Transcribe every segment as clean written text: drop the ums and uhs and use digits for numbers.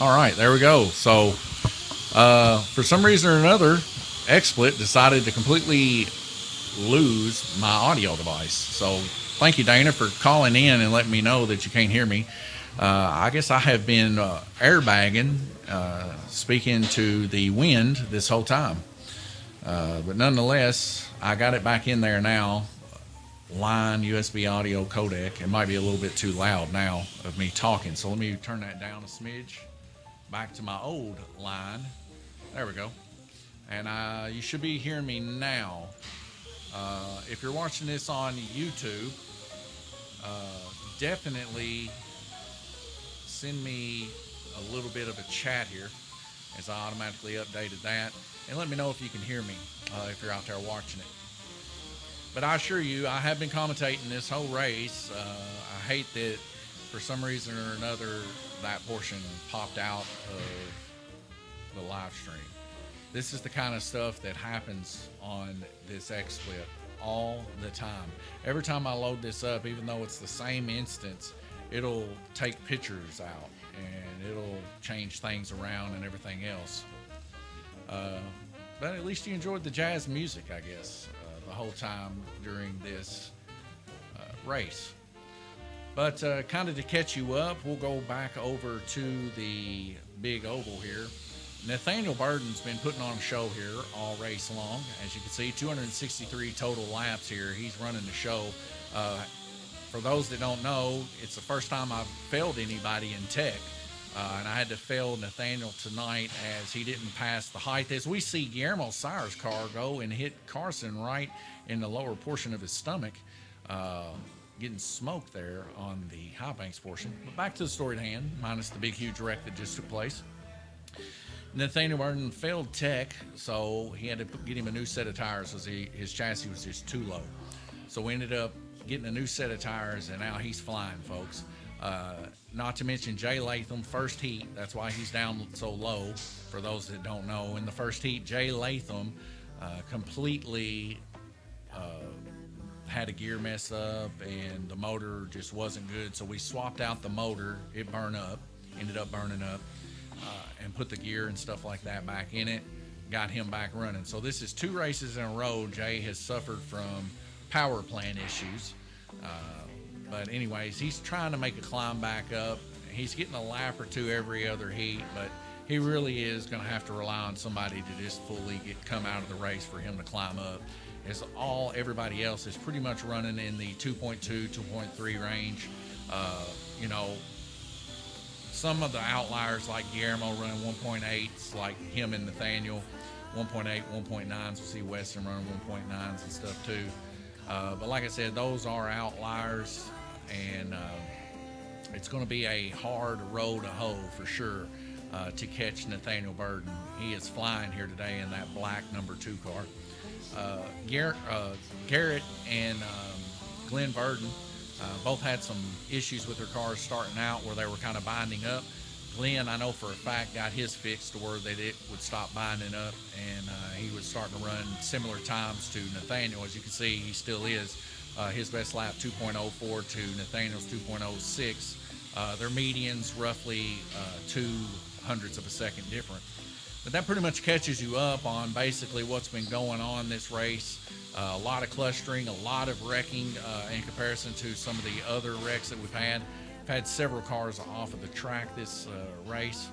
All right, there we go. So, for some reason or another, XSplit decided to completely lose my audio device. So, thank you, Dana, for calling in and letting me know that you can't hear me. I guess I have been airbagging, speaking to the wind this whole time. But nonetheless, I got it back in there now. Line USB audio codec. It might be a little bit too loud now of me talking, so let me turn that down a smidge. Back to my old line. There we go. And you should be hearing me now. If you're watching this on YouTube, definitely send me a little bit of a chat here as I automatically updated that. And let me know if you can hear me if you're out there watching it. But I assure you, I have been commentating this whole race. I hate that for some reason or another that portion popped out of the live stream. This is the kind of stuff that happens on this XSplit all the time. Every time I load this up, even though it's the same instance, it'll take pictures out and it'll change things around and everything else. But at least you enjoyed the jazz music, I guess, the whole time during this race. But kind of to catch you up, we'll go back over to the big oval here. Nathaniel Burden's been putting on a show here all race long. As you can see, 263 total laps here. He's running the show. For those that don't know, it's the first time I've failed anybody in tech. And I had to fail Nathaniel tonight as he didn't pass the height. As we see Guillermo Sire's car go and hit Carson right in the lower portion of his stomach, getting smoked there on the high banks portion. But back to the story at hand, minus the big, huge wreck that just took place. Nathaniel Burden failed tech, so he had to get him a new set of tires because his chassis was just too low. So we ended up getting a new set of tires, and now he's flying, folks. Not to mention Jay Latham, first heat. That's why he's down so low, for those that don't know. In the first heat, Jay Latham completely had a gear mess up, and the motor just wasn't good. So we swapped out the motor. It ended up burning up, and put the gear and stuff like that back in it. Got him back running. So this is 2 races in a row. Jay has suffered from power plant issues. But anyways, he's trying to make a climb back up. He's getting a lap or 2 every other heat, but he really is going to have to rely on somebody to just fully come out of the race for him to climb up. As everybody else is pretty much running in the 2.2, 2.3 range. Some of the outliers like Guillermo running 1.8s, like him and Nathaniel, 1.8, 1.9s. We'll see Weston running 1.9s and stuff too. But like I said, those are outliers, and it's going to be a hard row to hoe for sure to catch Nathaniel Burden. He is flying here today in that black number 2 car. Garrett and Glenn Burden both had some issues with their cars starting out where they were kind of binding up. Glenn, I know for a fact, got his fixed to where that it would stop binding up, and he was starting to run similar times to Nathaniel. As you can see, he still is. His best lap 2.04 to Nathaniel's 2.06. Their medians roughly 0.02 of a second different. But that pretty much catches you up on basically what's been going on this race. A lot of clustering, a lot of wrecking in comparison to some of the other wrecks that we've had. I've had several cars off of the track this race.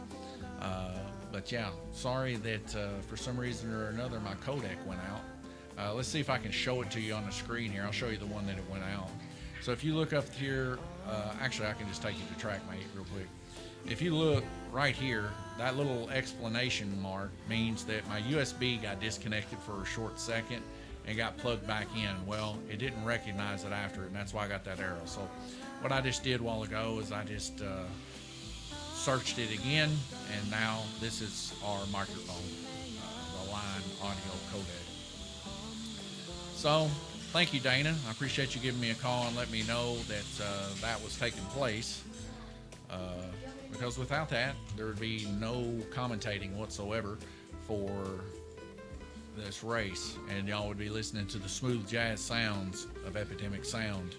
But yeah, sorry that for some reason or another my codec went out. Let's see if I can show it to you on the screen here. I'll show you the one that it went out. So if you look up here, actually I can just take you to TrackMate real quick. If you look right here, that little explanation mark means that my USB got disconnected for a short second and got plugged back in. Well, it didn't recognize it after it, and that's why I got that arrow. So what I just did a while ago is I just searched it again, and now this is our microphone, the line audio codec. So thank you, Dana. I appreciate you giving me a call and letting me know that that was taking place. Because without that, there would be no commentating whatsoever for this race, and y'all would be listening to the smooth jazz sounds of Epidemic Sound.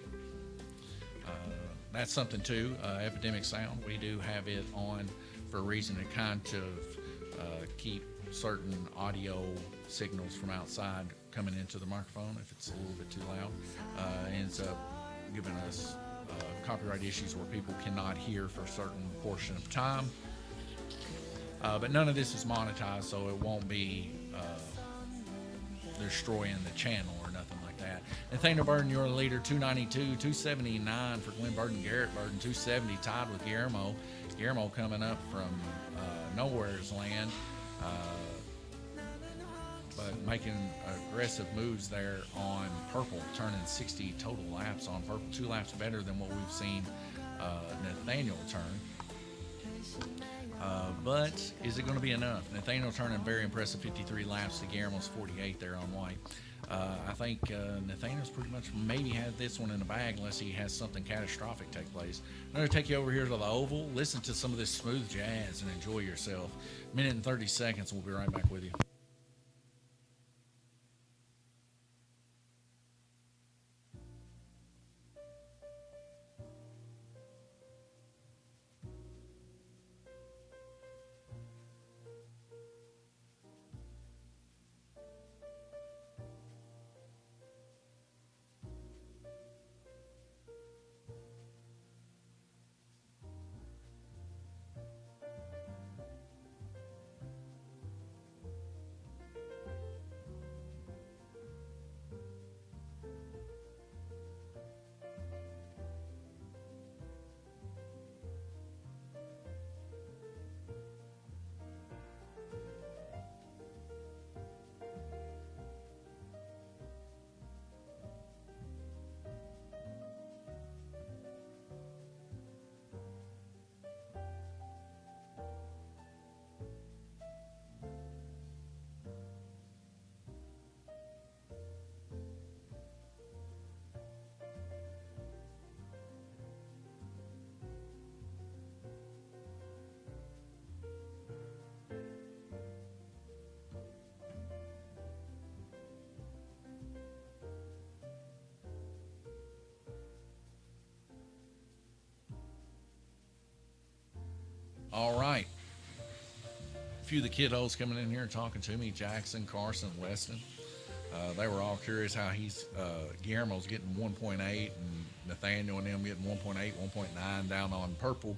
That's something too, Epidemic Sound. We do have it on for a reason to kind of keep certain audio signals from outside coming into the microphone if it's a little bit too loud. Ends up giving us copyright issues where people cannot hear for a certain portion of time. But none of this is monetized, so it won't be destroying the channel or nothing like that. Nathaniel Burden, your leader, 292, 279 for Glenn Burden. Garrett Burden, 270, tied with Guillermo. Guillermo coming up from nowhere's land, but making aggressive moves there on purple, turning 60 total laps on purple, 2 laps better than what we've seen Nathaniel turn. But is it going to be enough? Nathaniel turning very impressive 53 laps to Guillermo's 48 there on white. I think Nathaniel's pretty much maybe had this one in the bag unless he has something catastrophic take place. I'm going to take you over here to the oval, listen to some of this smooth jazz, and enjoy yourself. Minute and 30 seconds. We'll be right back with you. All right. A few of the kiddos coming in here and talking to me. Jackson, Carson, Weston. They were all curious how Guillermo's getting 1.8 and Nathaniel and them getting 1.8, 1.9 down on purple.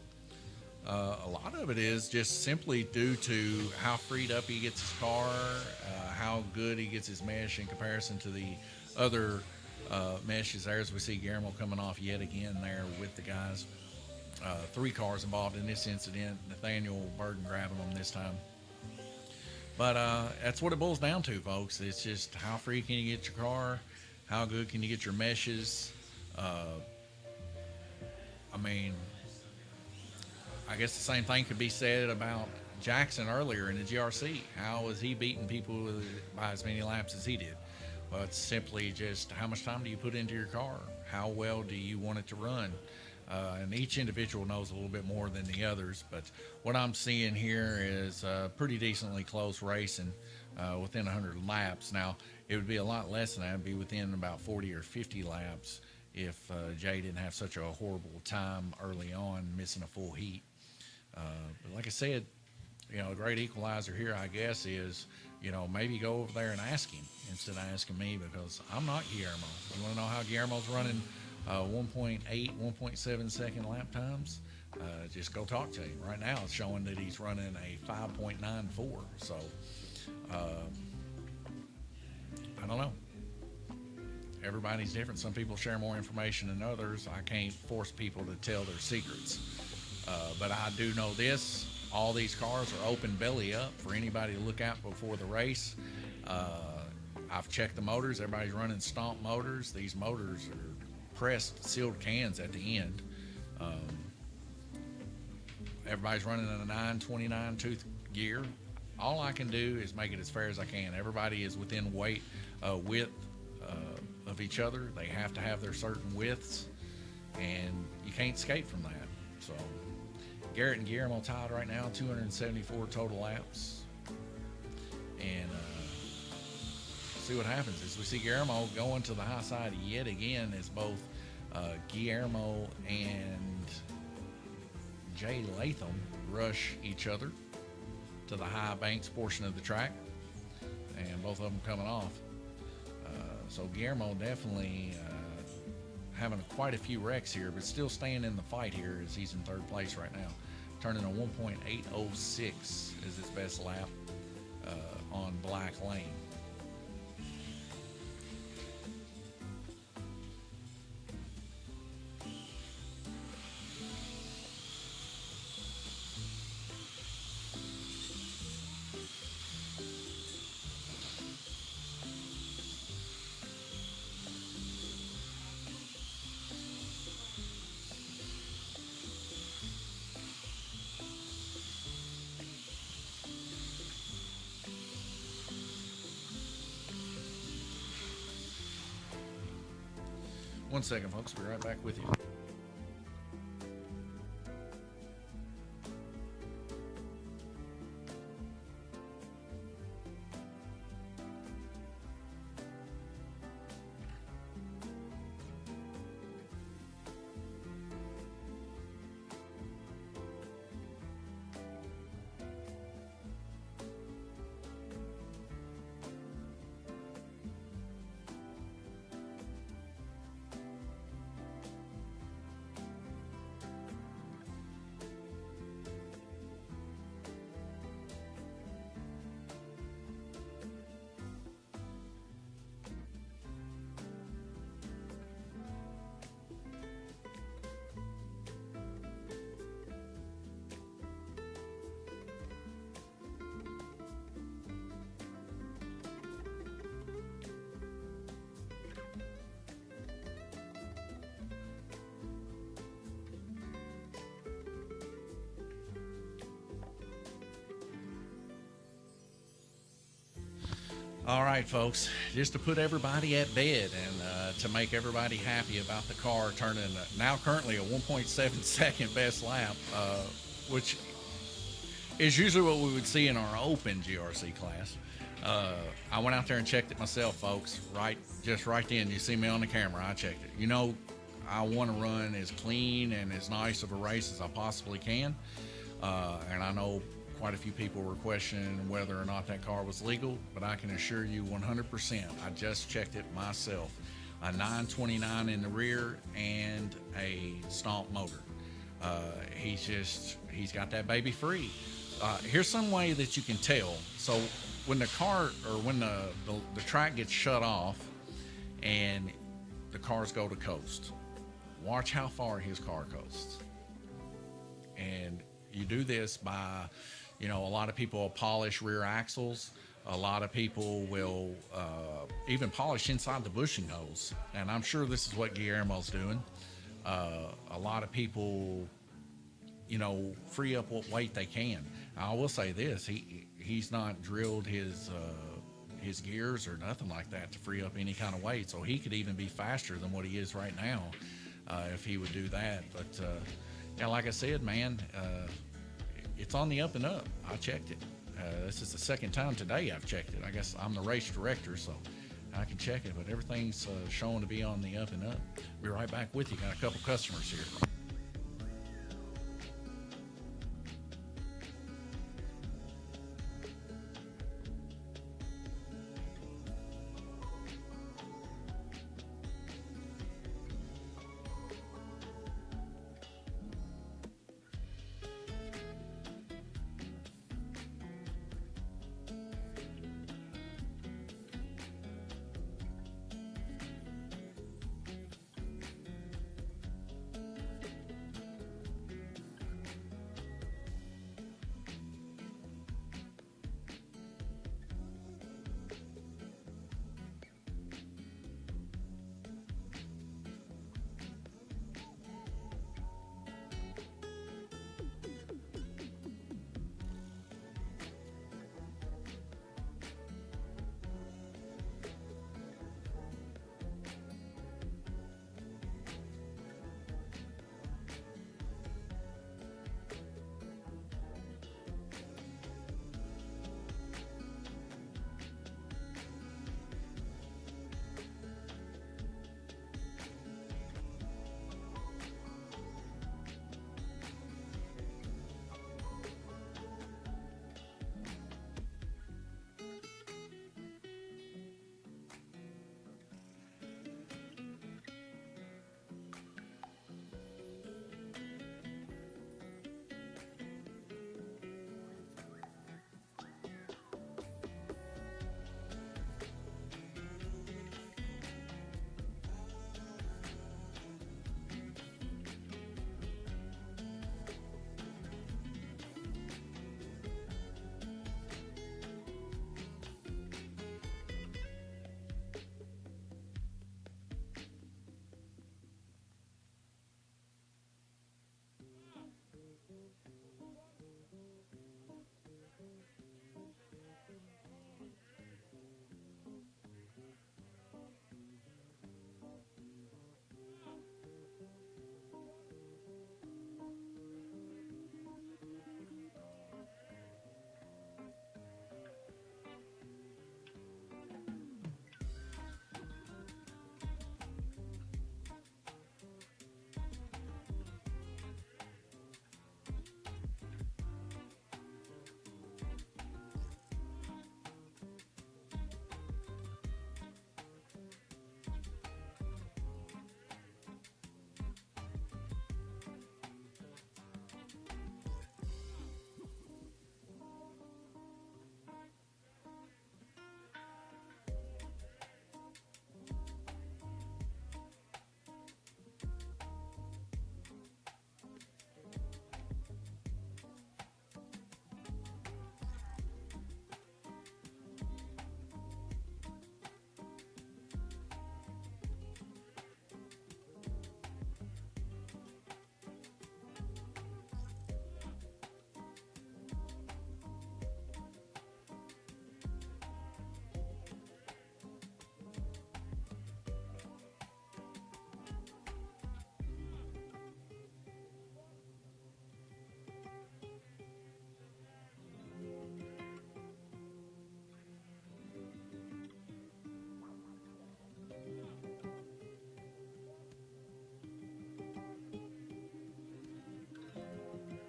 A lot of it is just simply due to how freed up he gets his car, how good he gets his mesh in comparison to the other meshes there, as we see Guillermo coming off yet again there with the guys. 3 cars involved in this incident. Nathaniel Burden grabbing them this time. But that's what it boils down to, folks. It's just how free can you get your car? How good can you get your meshes? I mean, I guess the same thing could be said about Jackson earlier in the GRC. How was he beating people by as many laps as he did? Well, it's simply just how much time do you put into your car? How well do you want it to run? And each individual knows a little bit more than the others, but what I'm seeing here is pretty decently close racing within 100 laps. Now, it would be a lot less than that. It would be within about 40 or 50 laps if Jay didn't have such a horrible time early on, missing a full heat. But like I said, a great equalizer here, I guess, is, maybe go over there and ask him instead of asking me, because I'm not Guillermo. You want to know how Guillermo's running 1.8, 1.7 second lap times? Just go talk to him. Right now it's showing that he's running a 5.94. So I don't know. Everybody's different. Some people share more information than others. I can't force people to tell their secrets. But I do know this. All these cars are open belly up for anybody to look at before the race. I've checked the motors. Everybody's running stomp motors. These motors are pressed sealed cans at the end. Everybody's running in a 929 tooth gear. All I can do is make it as fair as I can. Everybody is within width of each other. They have to have their certain widths, and you can't escape from that. So Garrett and Guillermo tied right now, 274 total laps, and see what happens. As we see Guillermo going to the high side yet again, as both Guillermo and Jay Latham rush each other to the high banks portion of the track, and both of them coming off. So Guillermo definitely having quite a few wrecks here, but still staying in the fight here as he's in third place right now. Turning a 1.806 is his best lap on Black Lane. One second, folks. We'll be right back with you. All right, folks, just to put everybody at bed and to make everybody happy about the car turning now currently a 1.7 second best lap, which is usually what we would see in our open GRC class. I went out there and checked it myself, folks. Just right then, you see me on the camera, I checked it. You know, I want to run as clean and as nice of a race as I possibly can. And I know quite a few people were questioning whether or not that car was legal, but I can assure you 100%, I just checked it myself. A 929 in the rear and a stomp motor. He's got that baby free. Here's some way that you can tell. So when the car, or when the track gets shut off and the cars go to coast, watch how far his car coasts. And you do this by, a lot of people will polish rear axles. A lot of people will even polish inside the bushing hose. And I'm sure this is what Guillermo's doing. A lot of people, free up what weight they can. I will say this, he's not drilled his gears or nothing like that to free up any kind of weight. So he could even be faster than what he is right now if he would do that. But yeah, like I said, man, it's on the up and up. I checked it. This is the second time today I've checked it. I guess I'm the race director, so I can check it, but everything's showing to be on the up and up. We'll be right back with you. Got a couple customers here.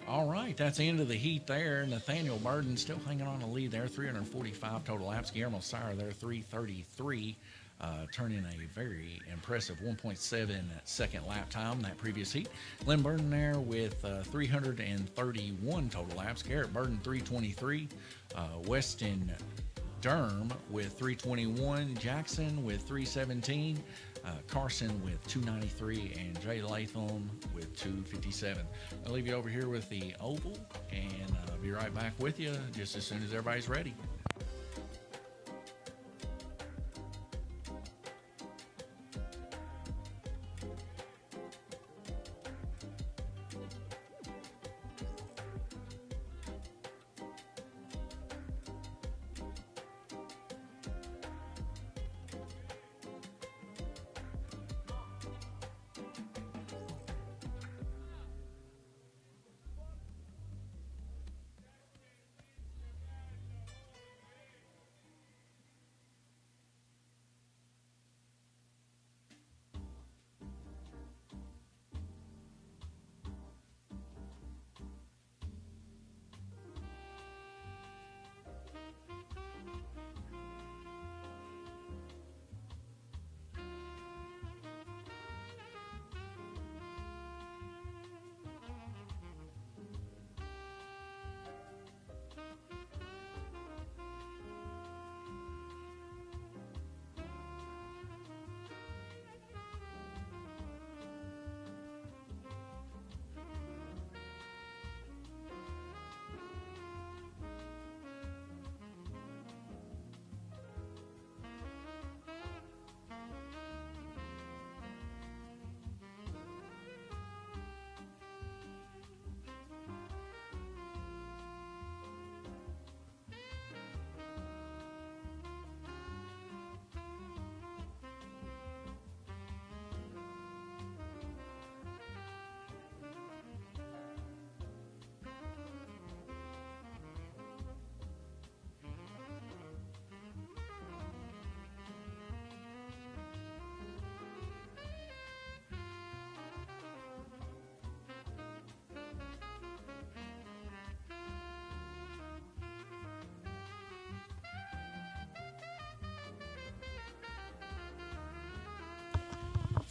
All right, that's the end of the heat there. Nathaniel Burden still hanging on the lead there, 345 total laps. Guillermo Sire there, 333, turning a very impressive 1.7 second lap time that previous heat. Lynn Burden there with 331 total laps. Garrett Burden, 323. Weston Durham with 321. Jackson with 317. Carson with 293, and Jay Latham with 257. I'll leave you over here with the oval, and I'll be right back with you just as soon as everybody's ready.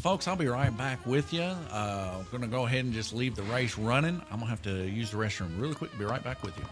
Folks, I'll be right back with you. I'm going to go ahead and just leave the race running. I'm going to have to use the restroom really quick. Be right back with you.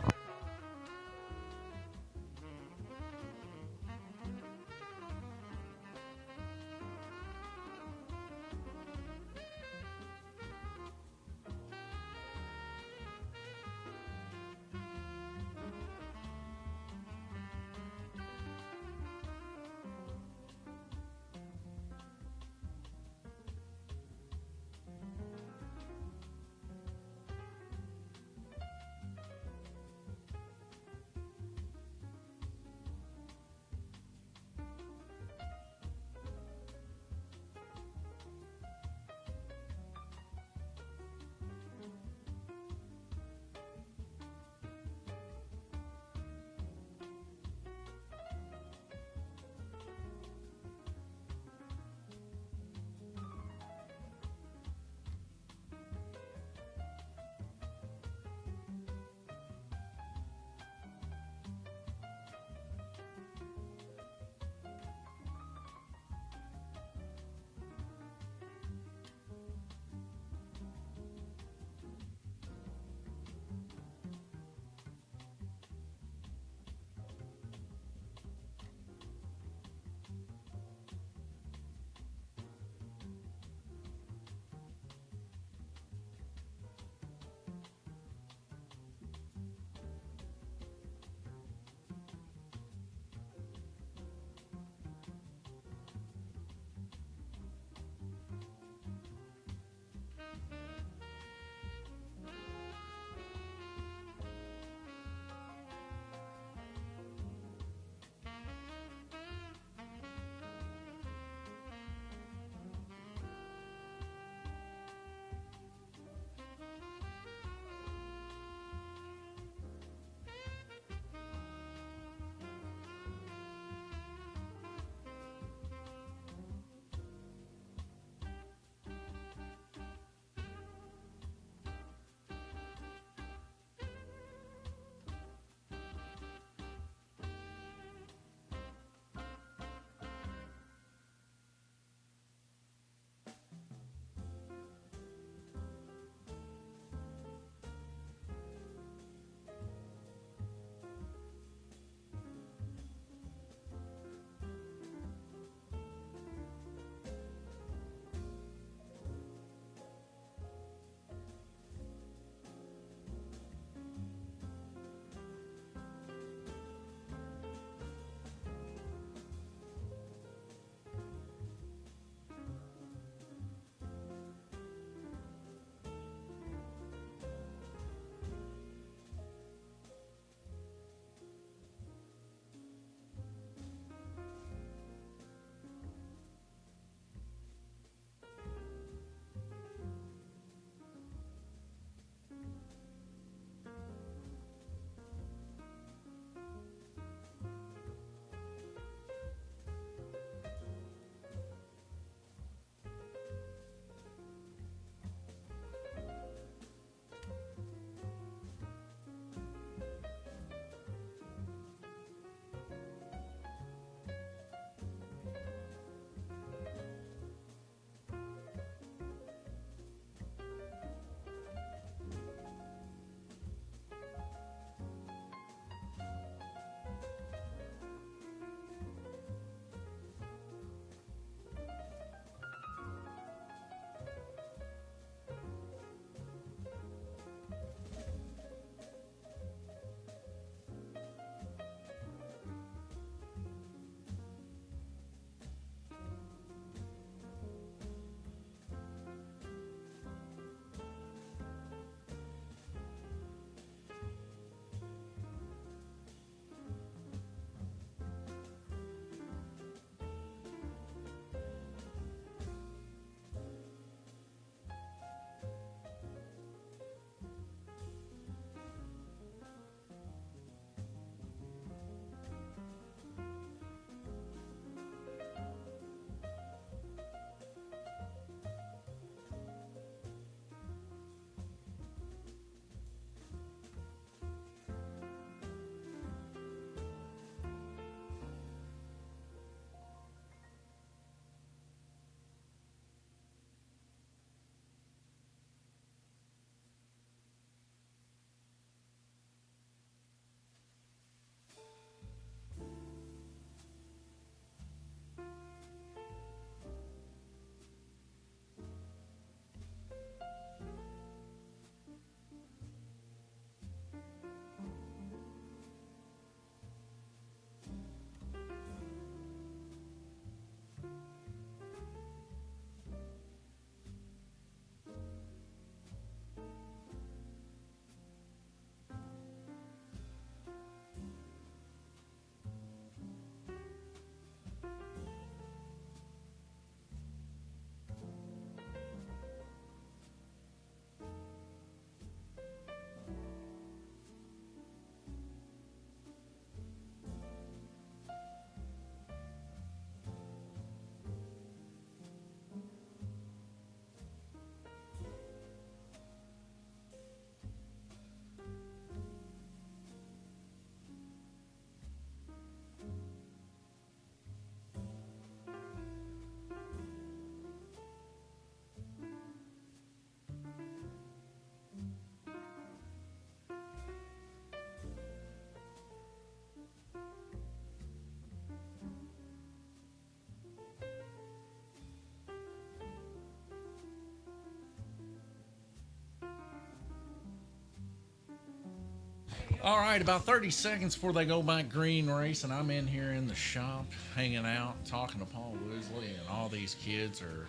All right, about 30 seconds before they go back green race, and I'm in here in the shop hanging out, talking to Paul Woosley, and all these kids are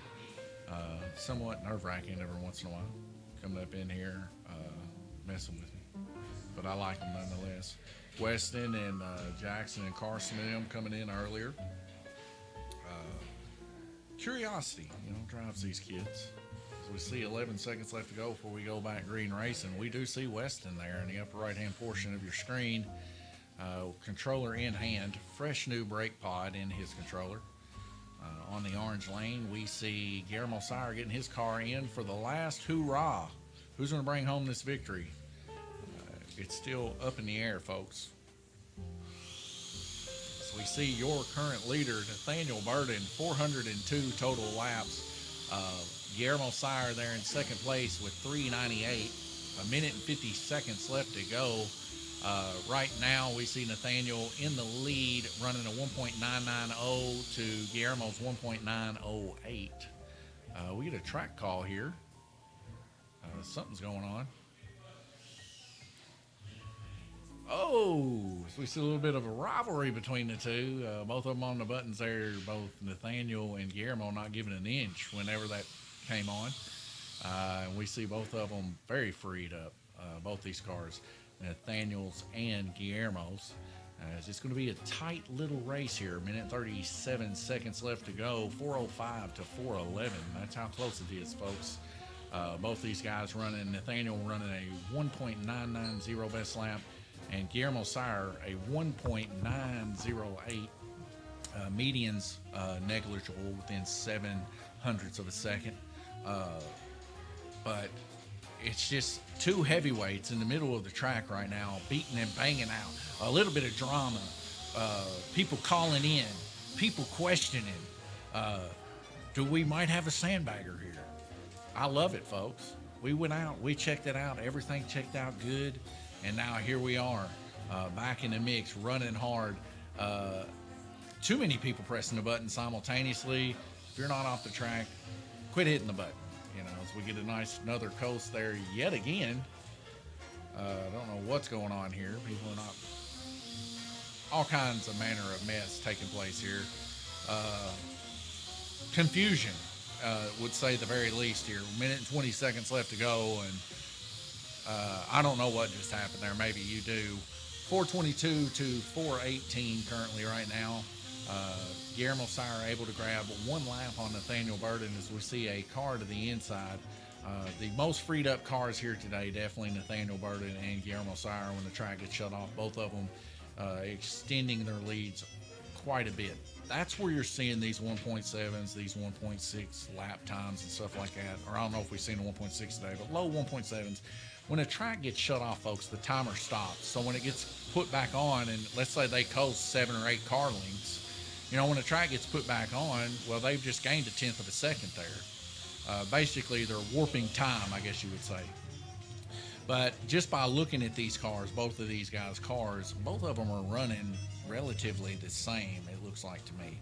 somewhat nerve-wracking every once in a while, coming up in here, messing with me. But I like them nonetheless. Weston and Jackson and Carson and them coming in earlier. Curiosity, drives these kids. As we see 11 seconds left to go before we go back green racing, we do see Weston there in the upper right-hand portion of your screen. Controller in hand, fresh new brake pod in his controller. On the orange lane, we see Guillermo Sire getting his car in for the last hoorah. Who's going to bring home this victory? It's still up in the air, folks. So we see your current leader, Nathaniel Burden, 402 total laps. Guillermo Sire there in second place with 398. A minute and 50 seconds left to go. Right now, we see Nathaniel in the lead, running a 1.990 to Guillermo's 1.908. We get a track call here. Something's going on. Oh, so we see a little bit of a rivalry between the two. Both of them on the buttons there, both Nathaniel and Guillermo not giving an inch whenever that came on. We see both of them very freed up, both these cars, Nathaniel's and Guillermo's. It's going to be a tight little race here. Minute 37 seconds left to go. 4:05 to 4:11. That's how close it is, folks. Both these guys running, Nathaniel running a 1.990 best lap, and Guillermo Sire a 1.908. Medians negligible within 0.07 of a second. But it's just two heavyweights in the middle of the track right now, beating and banging out. A little bit of drama, people calling in, people questioning. Do we might have a sandbagger here? I love it, folks. We went out, we checked it out, everything checked out good, and now here we are, back in the mix, running hard. Too many people pressing the button simultaneously. If you're not off the track, quit hitting the button. As we get another coast there yet again. I don't know what's going on here. People are not, all kinds of manner of mess taking place here. Confusion, would say the very least here. Minute and 20 seconds left to go, and I don't know what just happened there. Maybe you do. 422 to 418 currently right now. Guillermo Sire able to grab one lap on Nathaniel Burden as we see a car to the inside. The most freed up cars here today, definitely Nathaniel Burden and Guillermo Sire when the track gets shut off. Both of them extending their leads quite a bit. That's where you're seeing these 1.7s, these 1.6 lap times and stuff like that. Or I don't know if we've seen a 1.6 today, but low 1.7s. When a track gets shut off, folks, the timer stops. So when it gets put back on, and let's say they coast 7 or 8 car lengths, when a track gets put back on, well, they've just gained 1/10 of a second there. Basically, they're warping time, I guess you would say. But just by looking at these cars, both of these guys' cars, both of them are running relatively the same, it looks like to me.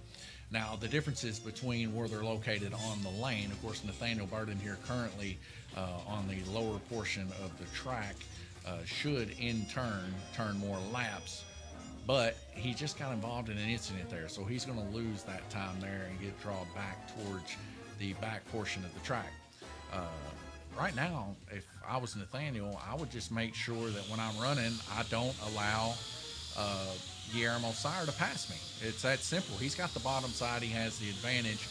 Now, the differences between where they're located on the lane, of course, Nathaniel Burden here currently on the lower portion of the track should in turn more laps. But he just got involved in an incident there, so he's going to lose that time there and get drawn back towards the back portion of the track. Right now, if I was Nathaniel, I would just make sure that when I'm running, I don't allow Guillermo Sire to pass me. It's that simple. He's got the bottom side. He has the advantage.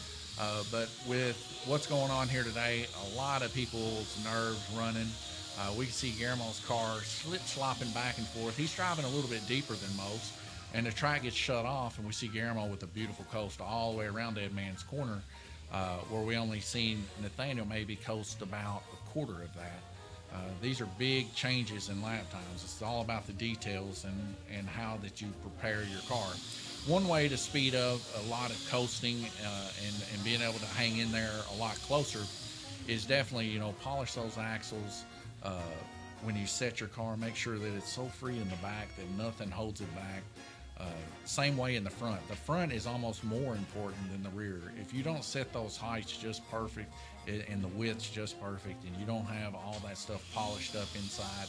But with what's going on here today, a lot of people's nerves running. We can see Guillermo's car slip-slopping back and forth. He's driving a little bit deeper than most, and the track gets shut off, and we see Guillermo with a beautiful coast all the way around Dead Man's Corner, where we only seen Nathaniel maybe coast about a quarter of that. These are big changes in lap times. It's all about the details and how that you prepare your car. One way to speed up a lot of coasting and being able to hang in there a lot closer is definitely, polish those axles. When you set your car, make sure that it's so free in the back that nothing holds it back. Same way in the front. The front is almost more important than the rear. If you don't set those heights just perfect, and the width's just perfect, and you don't have all that stuff polished up inside,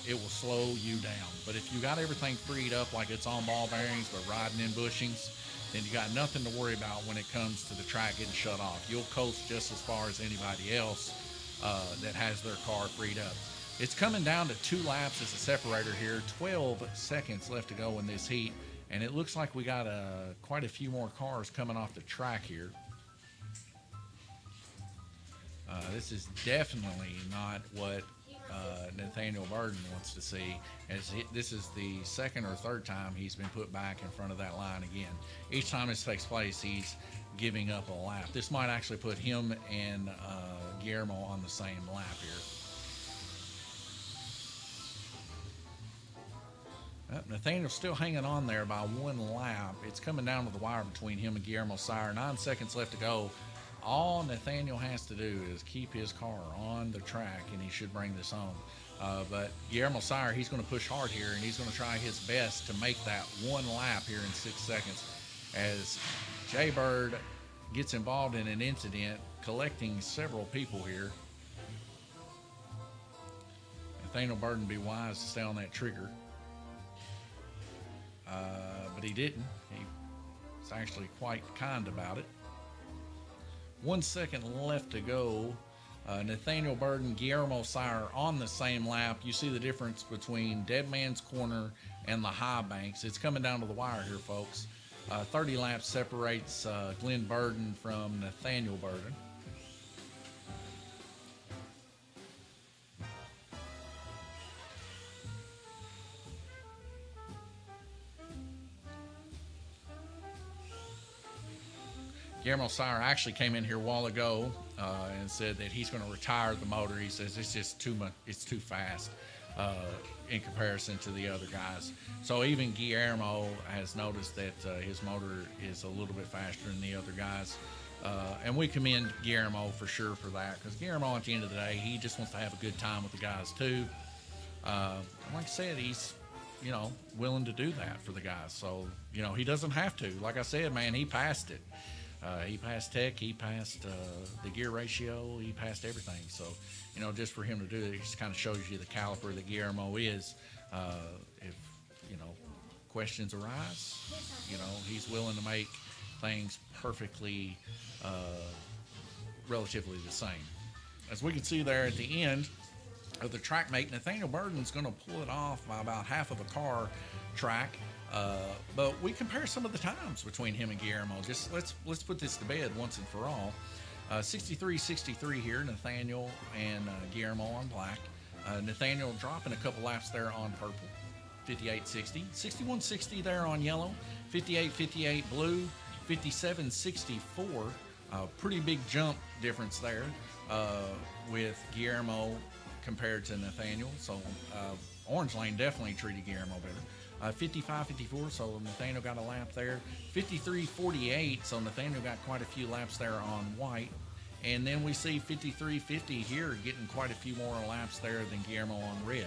it will slow you down. But if you got everything freed up like it's on ball bearings but riding in bushings, then you got nothing to worry about when it comes to the track getting shut off. You'll coast just as far as anybody else that has their car freed up. It's coming down to 2 laps as a separator here. 12 seconds left to go in this heat, and it looks like we got quite a few more cars coming off the track here. This is definitely not what Nathaniel Burden wants to see, as this is the second or third time he's been put back in front of that line again. Each time this takes place, he's giving up a lap. This might actually put him and Guillermo on the same lap here. Nathaniel's still hanging on there by 1 lap. It's coming down to the wire between him and Guillermo Sire. 9 seconds left to go. All Nathaniel has to do is keep his car on the track, and he should bring this home. But Guillermo Sire, he's going to push hard here, and he's going to try his best to make that 1 lap here in 6 seconds, as Jay Bird gets involved in an incident, collecting several people here. Nathaniel Burden be wise to stay on that trigger. But he didn't. He was actually quite kind about it. 1 second left to go. Nathaniel Burden, Guillermo Sire on the same lap. You see the difference between Dead Man's Corner and the high banks. It's coming down to the wire here, folks. 30 laps separates Glenn Burden from Nathaniel Burden. Guillermo Sire actually came in here a while ago and said that he's going to retire the motor. He says it's just too much, it's too fast in comparison to the other guys. So even Guillermo has noticed that his motor is a little bit faster than the other guys. And we commend Guillermo for sure for that, because Guillermo, at the end of the day, he just wants to have a good time with the guys too. Like I said, he's, you know, willing to do that for the guys. So, you know, he doesn't have to. Like I said, man, he passed it. He passed tech, he passed the gear ratio, he passed everything. So, you know, just for him to do it, it just kind of shows you the caliber that Guillermo is. If, you know, questions arise, you know, he's willing to make things perfectly, relatively the same. As we can see there at the end of the track mate, Nathaniel Burden's going to pull it off by about half of a car track. But we compare some of the times between him and Guillermo. Just let's put this to bed once and for all. 63-63 here, Nathaniel and Guillermo on black. Nathaniel dropping a couple laps there on purple, 58-60. 61-60 there on yellow, 58-58 blue, 57-64. Pretty big jump difference there with Guillermo compared to Nathaniel. So Orange Lane definitely treated Guillermo better. 55-54, so Nathaniel got a lap there. 53-48, so Nathaniel got quite a few laps there on white. And then we see 53-50 here, getting quite a few more laps there than Guillermo on red.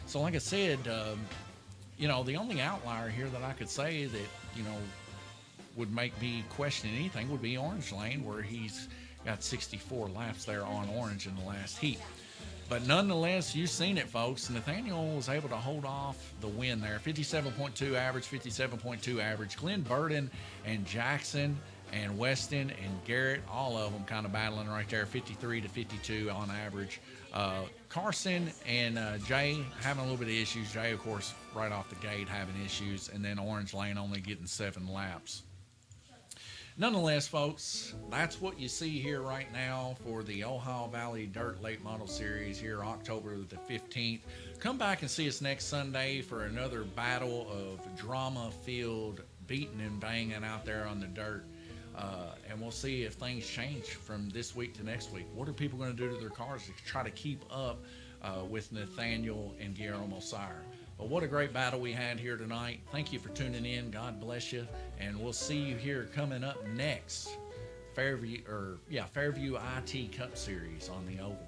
So like I said, you know, the only outlier here that I could say that, you know, would make me question anything would be Orange Lane, where he's got 64 laps there on orange in the last heat. But nonetheless, you've seen it, folks. Nathaniel was able to hold off the win there. 57.2 average, 57.2 average. Glenn Burden and Jackson and Weston and Garrett, all of them kind of battling right there, 53 to 52 on average. Carson and Jay having a little bit of issues. Jay, of course, right off the gate having issues. And then Orange Lane only getting 7 laps. Nonetheless, folks, that's what you see here right now for the Ohio Valley Dirt Late Model Series here October the 15th. Come back and see us next Sunday for another battle of drama-filled beating and banging out there on the dirt. And we'll see if things change from this week to next week. What are people going to do to their cars to try to keep up with Nathaniel and Guillermo Sire? But what a great battle we had here tonight. Thank you for tuning in. God bless you. And we'll see you here coming up next. Fairview IT Cup Series on the Oval.